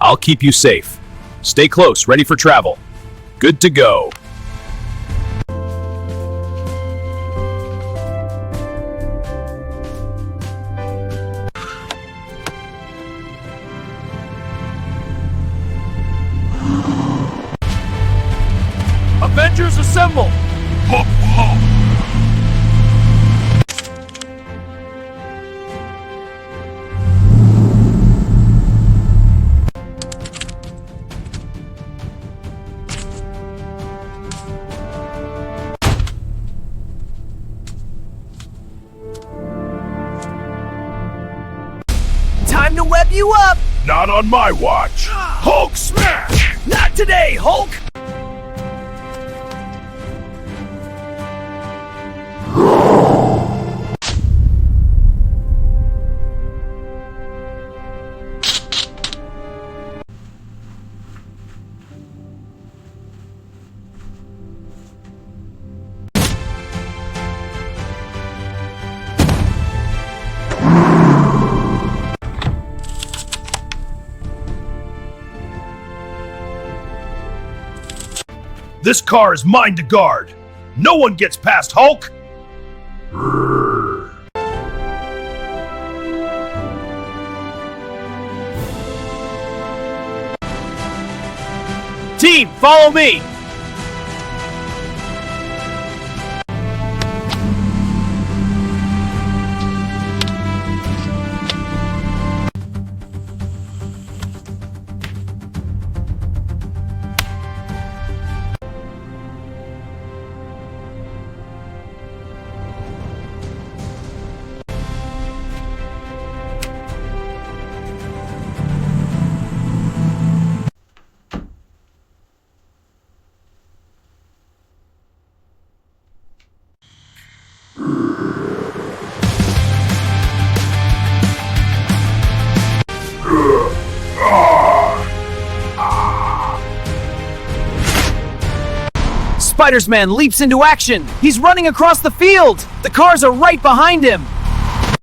I'll keep you safe. Stay close, ready for travel. Good to go. Avengers assemble! Time to web you up! Not on my watch. Hulk smash! Not today, Hulk! This car is mine to guard. No one gets past Hulk. Team, follow me. Spider-Man leaps into action! He's running across the field! The cars are right behind him!